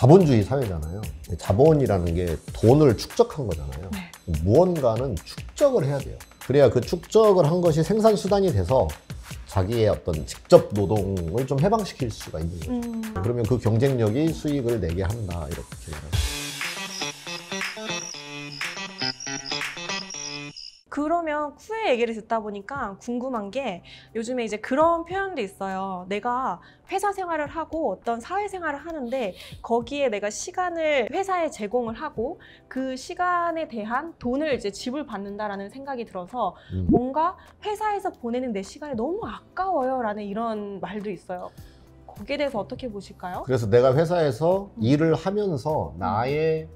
자본주의 사회잖아요. 자본이라는 게 돈을 축적한 거잖아요. 네. 무언가는 축적을 해야 돼요. 그래야 그 축적을 한 것이 생산수단이 돼서 자기의 어떤 직접 노동을 좀 해방시킬 수가 있는 거죠. 그러면 그 경쟁력이 수익을 내게 한다, 이렇게. 그러면 쿠의 얘기를 듣다 보니까 궁금한 게 요즘에 이제 그런 표현도 있어요. 내가 회사 생활을 하고 어떤 사회 생활을 하는데 거기에 내가 시간을 회사에 제공을 하고 그 시간에 대한 돈을 이제 지불받는다라는 생각이 들어서 뭔가 회사에서 보내는 내 시간이 너무 아까워요 라는 이런 말도 있어요. 거기에 대해서 어떻게 보실까요? 그래서 내가 회사에서 일을 하면서 나의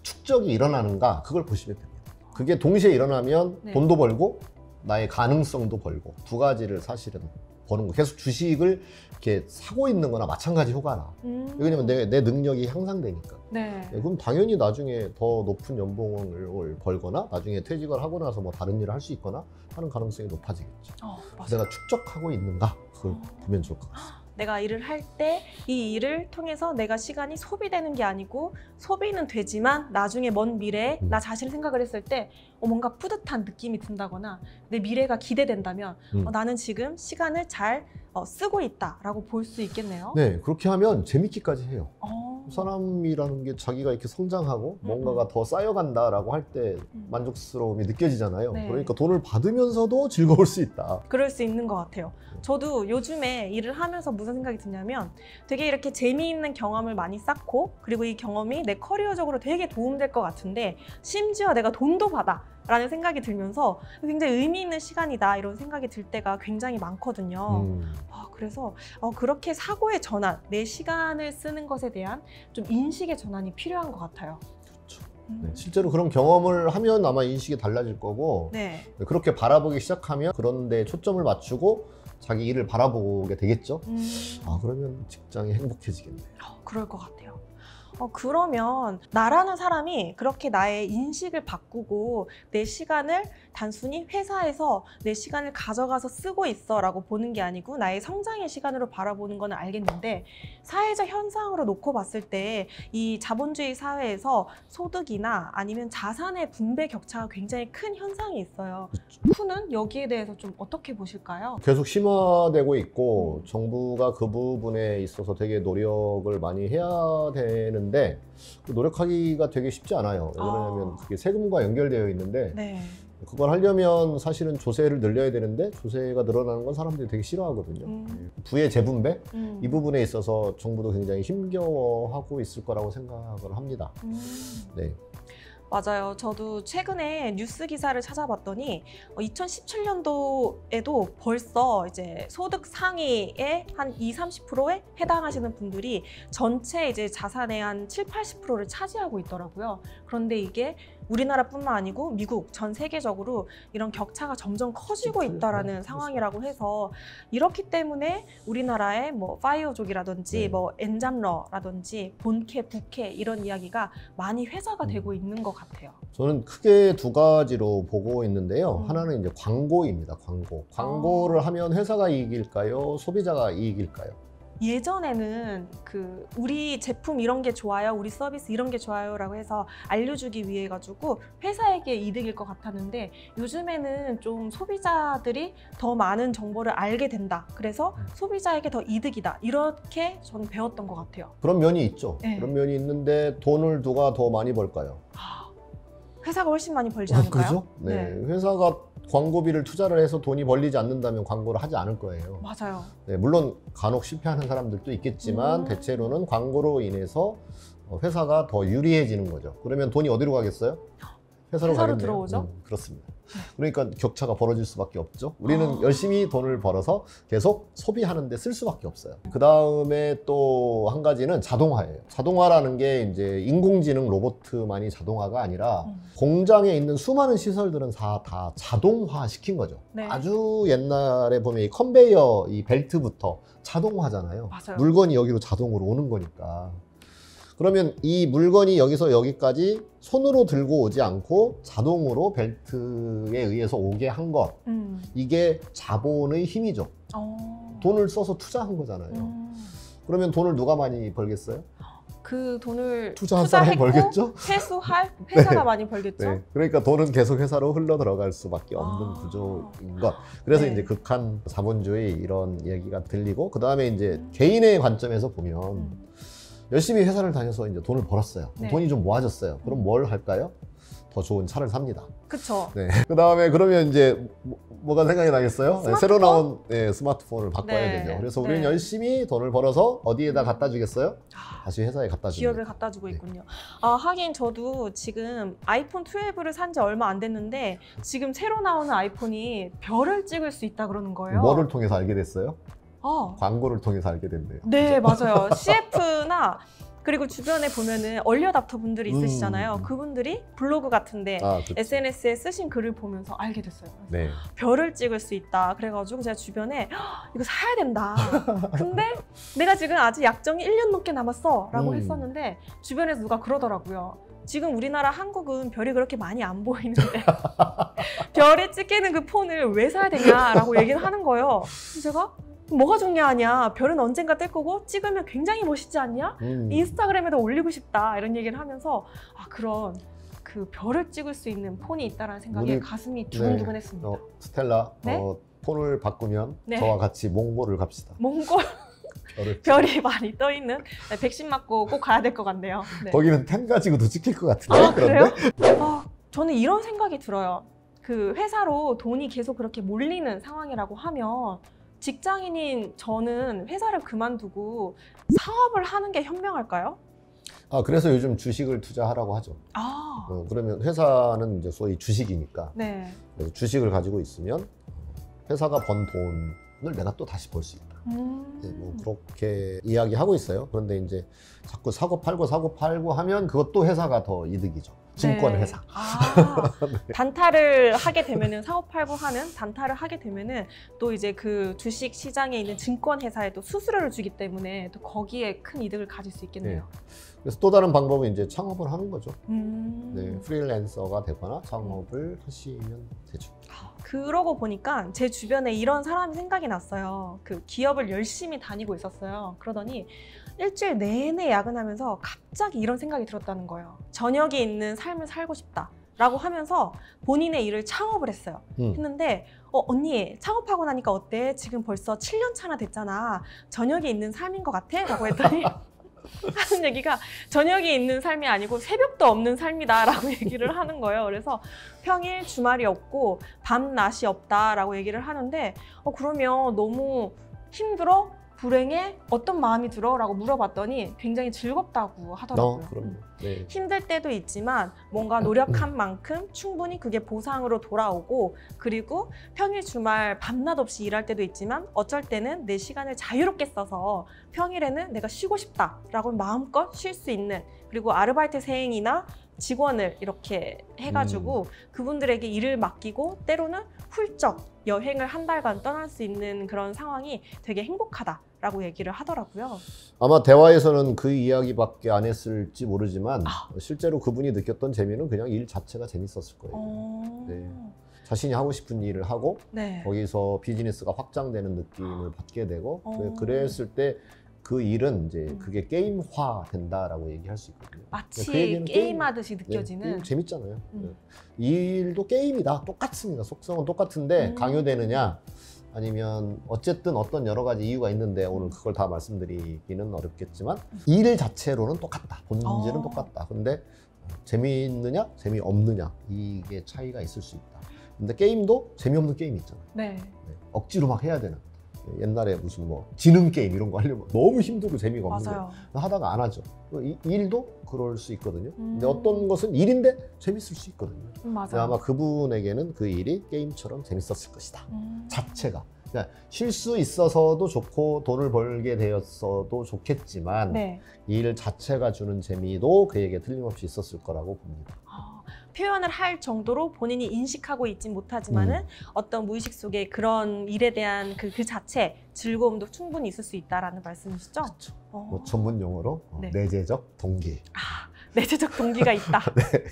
축적이 일어나는가, 그걸 보시면 됩니다. 그게 동시에 일어나면 네. 돈도 벌고 나의 가능성도 벌고 두 가지를 사실은 버는 거. 계속 주식을 이렇게 사고 있는 거나 마찬가지 효과나. 왜냐면 내 능력이 향상되니까. 네. 그럼 당연히 나중에 더 높은 연봉을 벌거나 나중에 퇴직을 하고 나서 뭐 다른 일을 할 수 있거나 하는 가능성이 높아지겠죠. 내가 축적하고 있는가, 그걸 보면 좋을 것 같습니다. 내가 일을 할 때 이 일을 통해서 내가 시간이 소비되는 게 아니고 소비는 되지만 나중에 먼 미래에 나 자신을 생각을 했을 때 뭔가 뿌듯한 느낌이 든다거나 내 미래가 기대된다면 나는 지금 시간을 잘 쓰고 있다라고 볼 수 있겠네요. 네, 그렇게 하면 재밌기까지 해요. 사람이라는 게 자기가 이렇게 성장하고 뭔가가 더 쌓여간다라고 할 때 만족스러움이 느껴지잖아요. 네. 그러니까 돈을 받으면서도 즐거울 수 있다. 그럴 수 있는 것 같아요. 저도 요즘에 일을 하면서 무슨 생각이 드냐면 되게 이렇게 재미있는 경험을 많이 쌓고 그리고 이 경험이 내 커리어적으로 되게 도움될 것 같은데 심지어 내가 돈도 받아 라는 생각이 들면서 굉장히 의미 있는 시간이다 이런 생각이 들 때가 굉장히 많거든요. 그래서 그렇게 사고의 전환, 내 시간을 쓰는 것에 대한 좀 인식의 전환이 필요한 것 같아요. 그렇죠. 네, 실제로 그런 경험을 하면 아마 인식이 달라질 거고 네. 그렇게 바라보기 시작하면 그런 데 초점을 맞추고 자기 일을 바라보게 되겠죠. 그러면 직장이 행복해지겠네요. 그럴 것 같아요. 그러면 나라는 사람이 그렇게 나의 인식을 바꾸고 내 시간을 단순히 회사에서 내 시간을 가져가서 쓰고 있어 라고 보는 게 아니고 나의 성장의 시간으로 바라보는 건 알겠는데 사회적 현상으로 놓고 봤을 때 이 자본주의 사회에서 소득이나 아니면 자산의 분배 격차가 굉장히 큰 현상이 있어요. 쿠는 여기에 대해서 좀 어떻게 보실까요? 계속 심화되고 있고 정부가 그 부분에 있어서 되게 노력을 많이 해야 되는데 그 노력하기가 되게 쉽지 않아요. 왜냐하면 그게 세금과 연결되어 있는데 네. 그걸 하려면 사실은 조세를 늘려야 되는데 조세가 늘어나는 건 사람들이 되게 싫어하거든요. 부의 재분배 이 부분에 있어서 정부도 굉장히 힘겨워하고 있을 거라고 생각을 합니다. 네. 맞아요. 저도 최근에 뉴스 기사를 찾아봤더니 2017년도에도 벌써 이제 소득 상위의 한 20~30%에 해당하시는 분들이 전체 이제 자산의 한 70~80%를 차지하고 있더라고요. 그런데 이게 우리나라뿐만 아니고 미국 전 세계적으로 이런 격차가 점점 커지고 있다라는 상황이라고 해서 이렇기 때문에 우리나라의 뭐 파이어족이라든지 뭐 엔잡러라든지 본캐, 부캐 이런 이야기가 많이 회자가 되고 있는 것 같아요. 저는 크게 두 가지로 보고 있는데요. 하나는 이제 광고입니다. 광고를 하면 회사가 이익일까요? 소비자가 이익일까요? 예전에는 우리 제품 이런 게 좋아요, 우리 서비스 이런 게 좋아요 라고 해서 알려주기 위해 가지고 회사에게 이득일 것 같았는데 요즘에는 좀 소비자들이 더 많은 정보를 알게 된다. 그래서 소비자에게 더 이득이다. 이렇게 저는 배웠던 것 같아요. 그런 면이 있죠. 네. 그런 면이 있는데 돈을 누가 더 많이 벌까요? 회사가 훨씬 많이 벌지 않을까요? 그죠? 네. 회사가 광고비를 투자를 해서 돈이 벌리지 않는다면 광고를 하지 않을 거예요. 맞아요. 네, 물론 간혹 실패하는 사람들도 있겠지만 대체로는 광고로 인해서 회사가 더 유리해지는 거죠. 그러면 돈이 어디로 가겠어요? 회사로 가겠네요. 들어오죠? 그렇습니다. 그러니까 격차가 벌어질 수밖에 없죠. 우리는 열심히 돈을 벌어서 계속 소비하는 데 쓸 수밖에 없어요. 그 다음에 또 한 가지는 자동화예요. 자동화라는 게 이제 인공지능 로봇만이 자동화가 아니라 공장에 있는 수많은 시설들은 다 자동화 시킨 거죠. 네. 아주 옛날에 보면 이 컨베이어 이 벨트부터 자동화잖아요. 맞아요. 물건이 여기로 자동으로 오는 거니까. 그러면 이 물건이 여기서 여기까지 손으로 들고 오지 않고 자동으로 벨트에 의해서 오게 한 것. 이게 자본의 힘이죠. 돈을 써서 투자한 거잖아요. 그러면 돈을 누가 많이 벌겠어요? 그 돈을 투자한 사람이 투자했고 벌겠죠? 회수할 회사가 많이 벌겠죠. 네. 그러니까 돈은 계속 회사로 흘러 들어갈 수밖에 없는 구조인 것. 그래서 네. 이제 극한 자본주의 이런 얘기가 들리고, 그 다음에 이제 개인의 관점에서 보면 열심히 회사를 다녀서 이제 돈을 벌었어요. 네. 돈이 좀 모아졌어요. 그럼 뭘 할까요? 더 좋은 차를 삽니다. 그쵸. 네. 그 다음에 그러면 이제 뭐가 생각이 나겠어요? 스마트폰? 새로 나온 스마트폰을 바꿔야 네. 되죠. 그래서 우리는 네. 열심히 돈을 벌어서 어디에다 갖다 주겠어요? 다시 회사에 갖다 주는 기업에 갖다 주고 있군요. 아, 하긴 저도 지금 아이폰 12를 산 지 얼마 안 됐는데 지금 새로 나오는 아이폰이 별을 찍을 수 있다 그러는 거예요. 뭐를 통해서 알게 됐어요? 아, 광고를 통해서 알게 됐네요. 네, 맞아요. CF나 그리고 주변에 보면은 얼리어답터 분들이 있으시잖아요. 그분들이 블로그 같은데 그렇죠. SNS에 쓰신 글을 보면서 알게 됐어요. 네. 별을 찍을 수 있다. 그래가지고 제가 주변에 "헉, 이거 사야 된다. 근데 내가 지금 아직 약정이 1년 넘게 남았어 라고 했었는데 주변에서 누가 그러더라고요. 지금 우리나라 한국은 별이 그렇게 많이 안 보이는데 별이 찍히는 그 폰을 왜 사야 되냐라고 얘기를 하는 거예요. 그래서 제가 뭐가 중요하냐, 별은 언젠가 뜰 거고 찍으면 굉장히 멋있지 않냐, 인스타그램에도 올리고 싶다 이런 얘기를 하면서 아, 그런 그 별을 찍을 수 있는 폰이 있다는 생각에 우리- 가슴이 두근두근했습니다. 스텔라, 네? 폰을 바꾸면 네. 저와 같이 몽골을 갑시다. 몽골 별을 별이 많이 떠 있는 백신 맞고 꼭 가야 될 것 같네요. 네. 거기는 템 가지고도 찍힐 것 같은데. 아, 그런데? 그래요? 아, 저는 이런 생각이 들어요. 그 회사로 돈이 계속 그렇게 몰리는 상황이라고 하면 직장인인 저는 회사를 그만두고 사업을 하는 게 현명할까요? 그래서 요즘 주식을 투자하라고 하죠. 아, 그러면 회사는 이제 소위 주식이니까, 네. 그래서 주식을 가지고 있으면 회사가 번 돈을 내가 또 다시 벌 수 있다. 네, 뭐 그렇게 이야기하고 있어요. 그런데 이제 자꾸 사고 팔고 하면 그것도 회사가 더 이득이죠. 증권 네. 회사. 아, 단타를 하게 되면은 사고 팔고 하는 단타를 하게 되면은 또 이제 그 주식 시장에 있는 증권 회사에 또 수수료를 주기 때문에 또 거기에 큰 이득을 가질 수 있겠네요. 그래서 또 다른 방법은 이제 창업을 하는 거죠. 음. 네, 프리랜서가 되거나 창업을 하시면 되죠. 그러고 보니까 제 주변에 이런 사람이 생각이 났어요. 그 기업을 열심히 다니고 있었어요. 그러더니 일주일 내내 야근하면서 갑자기 이런 생각이 들었다는 거예요. 저녁이 있는 삶을 살고 싶다 라고 하면서 본인의 일을 창업을 했어요. 했는데 언니 창업하고 나니까 어때? 지금 벌써 7년 차나 됐잖아. 저녁이 있는 삶인 것 같아? 라고 했더니 하는 얘기가 저녁이 있는 삶이 아니고 새벽도 없는 삶이다 라고 얘기를 하는 거예요. 그래서 평일 주말이 없고 밤낮이 없다 라고 얘기를 하는데 그러면 너무 힘들어? 불행해? 어떤 마음이 들어? 라고 물어봤더니 굉장히 즐겁다고 하더라고요. 그럼요. 네. 힘들 때도 있지만 뭔가 노력한 만큼 충분히 그게 보상으로 돌아오고, 그리고 평일 주말 밤낮 없이 일할 때도 있지만 어쩔 때는 내 시간을 자유롭게 써서 평일에는 내가 쉬고 싶다라고 마음껏 쉴 수 있는, 그리고 아르바이트생이나 직원을 이렇게 해가지고 그분들에게 일을 맡기고 때로는 훌쩍 여행을 한 달간 떠날 수 있는 그런 상황이 되게 행복하다라고 얘기를 하더라고요. 아마 대화에서는 그 이야기밖에 안 했을지 모르지만 실제로 그분이 느꼈던 재미는 그냥 일 자체가 재밌었을 거예요. 네. 자신이 하고 싶은 일을 하고 네. 거기서 비즈니스가 확장되는 느낌을 받게 되고 그랬을 때 그 일은 이제 그게 게임화 된다라고 얘기할 수 있거든요. 마치 그 얘기는 게임하듯이 느껴지는. 게임 재밌잖아요. 이 일도 게임이다. 똑같습니다. 속성은 똑같은데 강요되느냐 아니면 어쨌든 어떤 여러 가지 이유가 있는데 오늘 그걸 다 말씀드리기는 어렵겠지만 일 자체로는 똑같다. 본질은 똑같다. 근데 재미있느냐 재미없느냐 이게 차이가 있을 수 있다. 근데 게임도 재미없는 게임이 있잖아요. 네. 억지로 막 해야 되는. 옛날에 무슨 뭐 지능 게임 이런 거 하려면 너무 힘들고 재미가 없는 맞아요. 거 하다가 안 하죠. 일도 그럴 수 있거든요. 근데 어떤 것은 일인데 재밌을 수 있거든요. 맞아요. 아마 그분에게는 그 일이 게임처럼 재밌었을 것이다. 자체가. 그러니까 쉴 수 있어서도 좋고 돈을 벌게 되었어도 좋겠지만 네. 일 자체가 주는 재미도 그에게 틀림없이 있었을 거라고 봅니다. 표현을 할 정도로 본인이 인식하고 있진 못하지만은 어떤 무의식 속에 그런 일에 대한 그 자체 즐거움도 충분히 있을 수 있다라는 말씀이시죠? 그렇죠. 뭐 전문 용어로 네. 내재적 동기. 내재적 동기가 있다.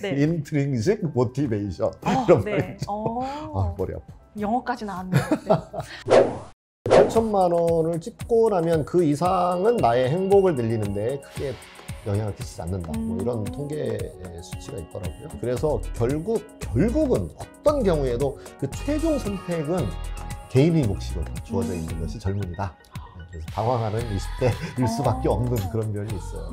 네. 네. Intrinsic motivation. 이런 네. 말이죠. 머리 아파. 영어까지 나왔네요. 네. 8천만 원을 찍고 나면 그 이상은 나의 행복을 늘리는데 크게 영향을 끼치지 않는다. 뭐 이런 통계 수치가 있더라고요. 그래서 결국은 어떤 경우에도 그 최종 선택은 개인의 몫이고 주어져 있는 것이 젊은이다. 그래서 방황하는 20대일 수밖에 없는 그런 면이 있어요.